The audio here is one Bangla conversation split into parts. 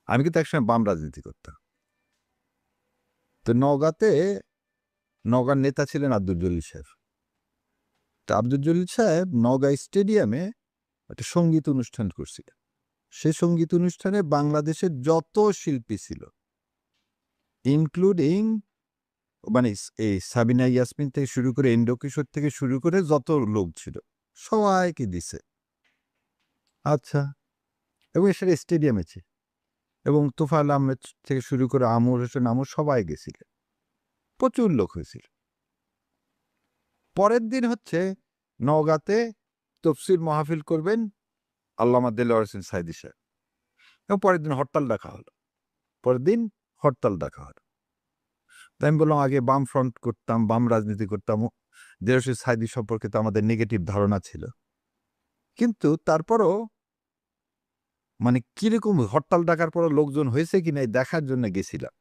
আমি কিন্তু একসময় বাম রাজনীতি করতাম। তো নওগাঁর নেতা ছিলেন আব্দুল জলিল সাহেব। তো আব্দুল জলিল সাহেব নওগাঁ স্টেডিয়ামে একটা সঙ্গীত অনুষ্ঠান করছিলেন। সেই সঙ্গীত অনুষ্ঠানে বাংলাদেশের যত শিল্পী ছিল, ইনক্লুডিং মানে এই সাবিনা ইয়াসমিন থেকে শুরু করে এন্ড্র কিশোর থেকে শুরু করে যত লোক ছিল, সবাইকে দিছে। আচ্ছা, এবং সেটা স্টেডিয়ামে ছিল। এবং তোফায়েল আহমেদ থেকে শুরু করে আমর হোসেন আমর সবাই গেছিলেন। প্রচুর লোক হয়েছিল। পরের দিন হচ্ছে নওগাঁতে তফসির মাহফিল করবেন আল্লামা দেলোয়ার হোসেন সাঈদী সাহেব, এবং পরের দিন হরতাল ডাকা হলো। তাই আমি বললাম, আগে বাম ফ্রন্ট করতাম, বাম রাজনীতি করতাম, দেলোয়ার হোসেন সাঈদী সম্পর্কে তো আমাদের নেগেটিভ ধারণা ছিল। কিন্তু তারপরও মানে কিরকম হরতাল ডাকার পরও লোকজন হয়েছে কিনা এই দেখার জন্য গেছিলাম।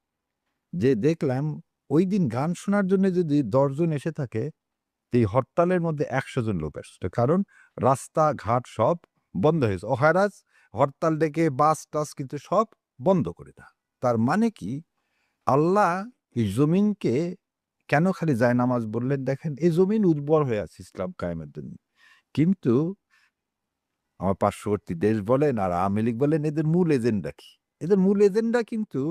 যে দেখলাম ওই দিন গান শোনার জন্য যদি ১০ জন এসে থাকে, এই হরতালের মধ্যে ১০০ জন লোক আসছে। কারণ রাস্তাঘাট সব বন্ধ হয়েছে। অহেরাজ হরতাল ডেকে বাস-টাস কিন্তু সব বন্ধ করে দেয়। তার মানে কি, আল্লাহ এই জমিনকে কেন খালি জায়নামাজ বললেন? দেখেন, এই জমিন উর্বর হয়ে আছে ইসলাম কায়েমের জন্য। কিন্তু আমার পার্শ্ববর্তী দেশ বলেন আর আওয়ামী লীগ বলেন, এদের মূল এজেন্ডা কি? এদের মূল এজেন্ডা কিন্তু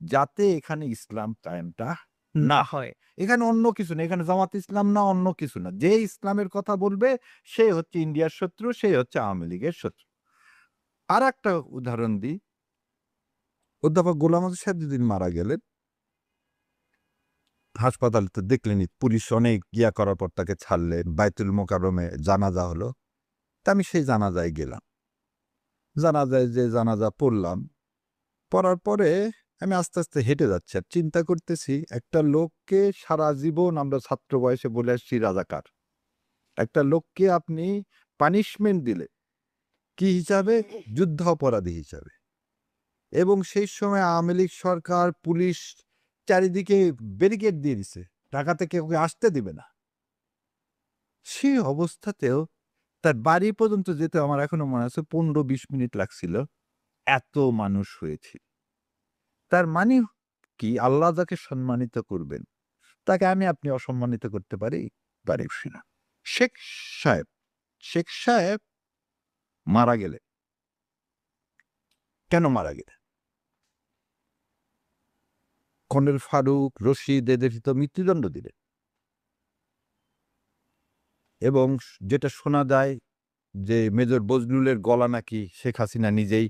যাতে এখানে ইসলাম কায়েমটা না হয়। এখানে অন্য কিছু না। এখানে জামাত ইসলাম না, অন্য কিছু না। যে ইসলামের কথা বলবে সে হচ্ছে ইন্ডিয়ার শত্রু, সে হচ্ছে আওয়ামী লীগের শত্রু। আরেকটা উদাহরণ দিই। অধ্যাপক গোলাম আজম সাহেব যেদিন মারা গেলেন, হাসপাতালে তো দেখলেনই, পুলিশ অনেক ইয়া করার পর তাকে ছাড়লেন। বায়তুল মোকাররমে জানাজা হলো। তা আমি সেই জানাজায় গেলাম। জানাজায় যে জানাজা পড়লাম, পড়ার পরে আমি আস্তে, আস্তে হেঁটে যাচ্ছি। আর চিন্তা করতেছি, একটা লোককে সারা জীবন আমরা ছাত্র বয়সে বলে আসছি রাজাকার। একটা লোককে আপনি পানিশমেন্ট দিলে কি হিসাবে? যুদ্ধাপরাধী হিসাবে। এবং সেই সময় আওয়ামী লীগ সরকার, পুলিশ চারিদিকে ব্যারিকেড দিয়ে দিছে। ঢাকা থেকে ওকে আসতে দিবে না। সেই অবস্থাতেও তার বাড়ি পর্যন্ত যেতে আমার এখনো মনে আছে ১৫-২০ মিনিট লাগছিল। এত মানুষ হয়েছিল। তার মানে কি, আল্লাহ যাকে সম্মানিত করবেন, তাকে আপনি অসম্মানিত করতে পারি না। শেখ সাহেব শেখ সাহেব মারা গেলেন। কেন মারা গেলেন? কর্নেল ফারুক, রশিদ এদের তো মৃত্যুদণ্ড দিলেন। এবং যেটা শোনা যায় যে মেজর বজলুলের গলা নাকি শেখ হাসিনা নিজেই